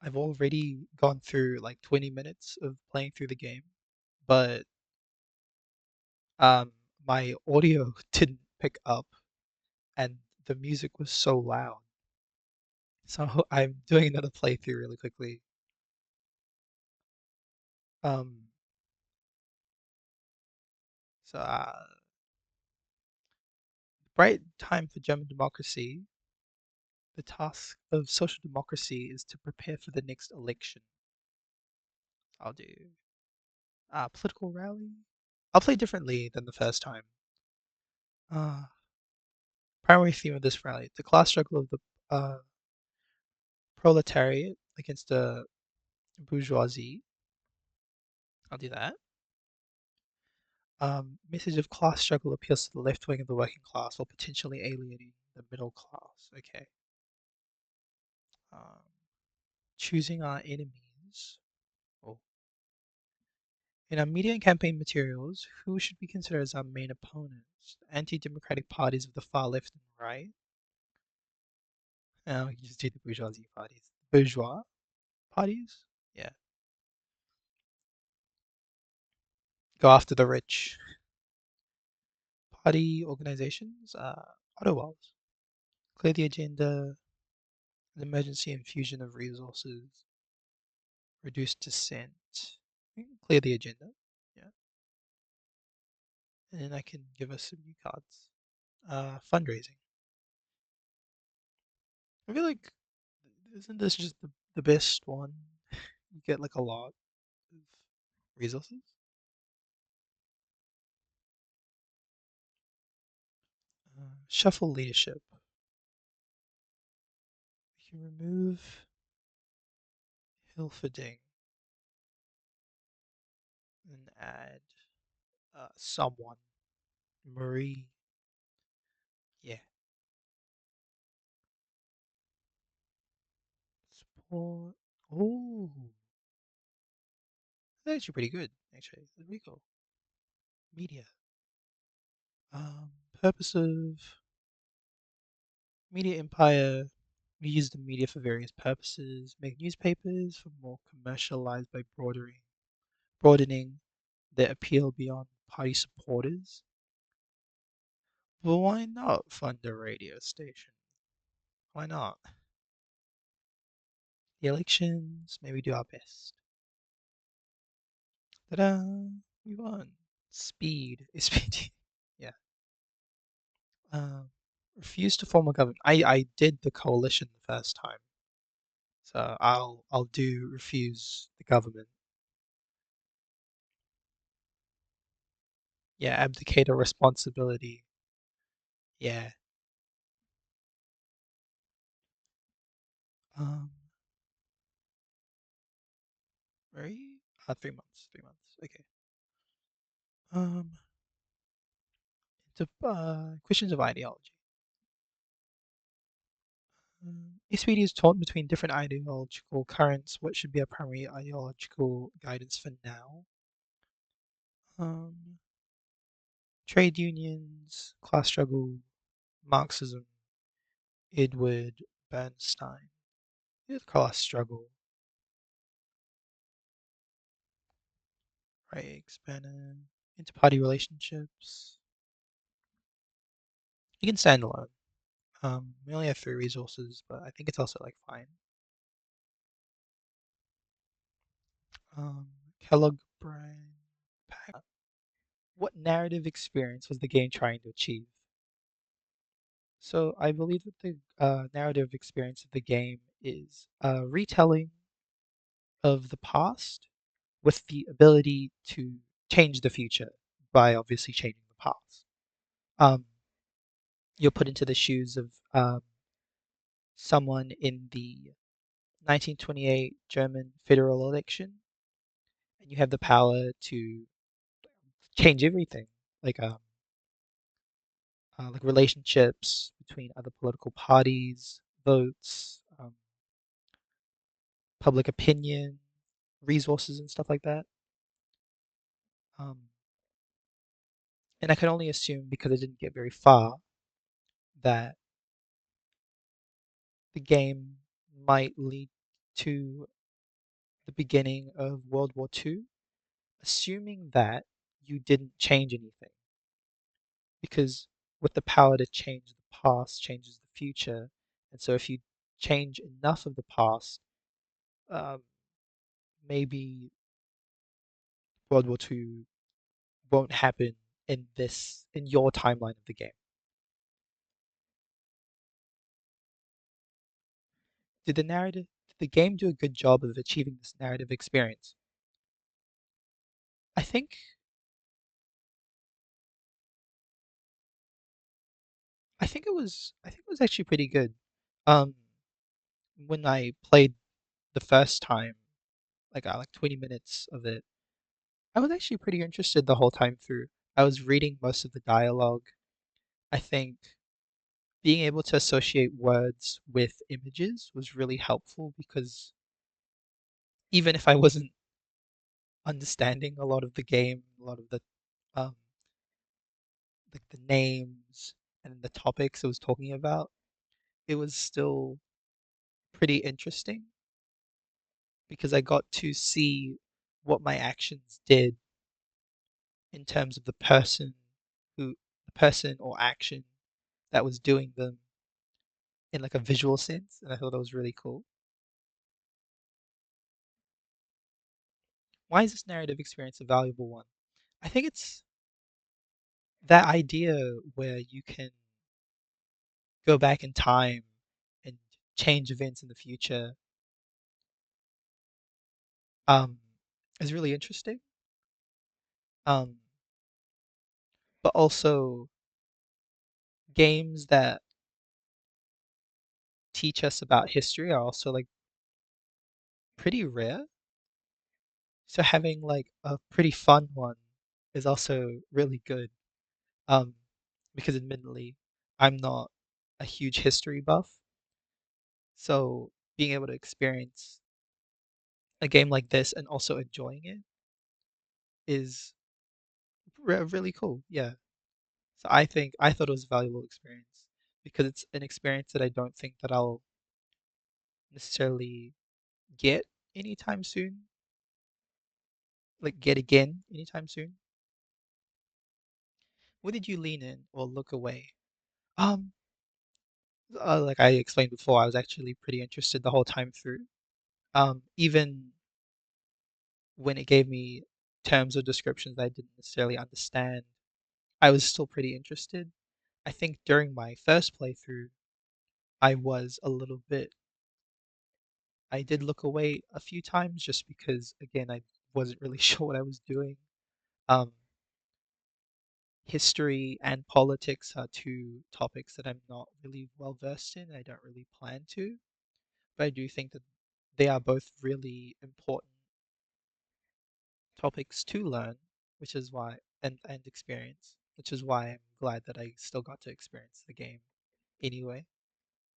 I've already gone through like 20 minutes of playing through the game, but um, my audio didn't pick up and the music was so loud. So I'm doing another playthrough really quickly. Um, so, bright time for German democracy. The task of social democracy is to prepare for the next election. I'll do political rally. I'll play differently than the first time. Uh, Primary theme of this rally: the class struggle of the uh, proletariat against the bourgeoisie. I'll do that. Message of class struggle appeals to the left wing of the working class while potentially alienating the middle class. Okay. Um, Choosing our enemies. Oh. In our media and campaign materials, who should we consider as our main opponents? Anti-democratic parties of the far left and right. We can just do the bourgeoisie parties. Bourgeois parties? Yeah. Go after the rich. Party organizations? Auto walls. Clear the agenda. An emergency infusion of resources. Reduce dissent. We can clear the agenda. Yeah. And then I can give us some new cards. Fundraising. I feel like, isn't this just the best one? You get like a lot of resources. Shuffle leadership. We can remove Hilferding and add someone. Marie. Yeah. Support. Oh, that's actually pretty good. Actually, there we go. Media. Purpose of media empire. We use the media for various purposes. Make newspapers for more commercialized by broadening their appeal beyond party supporters. Well, why not fund a radio station? Why not? The elections, maybe do our best. Ta-da! We won. Speed. Speed. Yeah. Um, Refuse to form a government. I did the coalition the first time, so I'll do refuse the government. Yeah, abdicate of responsibility. Yeah. Um, Very 3 months. 3 months. Okay. Um, Questions of ideology. SPD is taught between different ideological currents. What should be our primary ideological guidance for now? Um, Trade unions, class struggle, Marxism, Edward Bernstein. Yeah, class struggle, right? Expand interparty relationships. You can stand alone. We only have 3 resources, but I think it's also like fine. Um, Kellogg brand. What narrative experience was the game trying to achieve? So I believe that the narrative experience of the game is a retelling of the past with the ability to change the future by obviously changing the past. Um, you're put into the shoes of someone in the 1928 German federal election, and you have the power to change everything, like like relationships between other political parties, votes, public opinion, resources, and stuff like that. Um, and I can only assume because I didn't get very far that the game might lead to the beginning of World War II, assuming that you didn't change anything, because with the power to change the past changes the future, and so if you change enough of the past, um, maybe World War II won't happen in your timeline of the game. Did the game do a good job of achieving this narrative experience? I think I think it was actually pretty good. Um, when I played the first time, like I like 20 minutes of it, I was actually pretty interested the whole time through. I was reading most of the dialogue. I think being able to associate words with images was really helpful because even if I wasn't understanding a lot of the game, a lot of the um, like the names and the topics it was talking about, it was still pretty interesting because I got to see what my actions did in terms of the person or action that was doing them in like a visual sense, and I thought that was really cool. Why is this narrative experience a valuable one? I think it's that idea where you can go back in time and change events in the future um, is really interesting. Um, but also games that teach us about history are also like pretty rare. So having like a pretty fun one is also really good. Um, because admittedly, I'm not a huge history buff, so being able to experience a game like this and also enjoying it is really cool. Yeah. So I thought it was a valuable experience because it's an experience that I don't think that I'll necessarily get anytime soon, like get again anytime soon. What did you lean in or look away? Um, like I explained before, I was actually pretty interested the whole time through. Even when it gave me terms or descriptions I didn't necessarily understand, I was still pretty interested. I think during my first playthrough, I was a little bit I did look away a few times just because again I wasn't really sure what I was doing. Um, history and politics are two topics that I'm not really well versed in. I don't really plan to, but I do think that they are both really important topics to learn, which is why and experience, which is why I'm glad that I still got to experience the game anyway.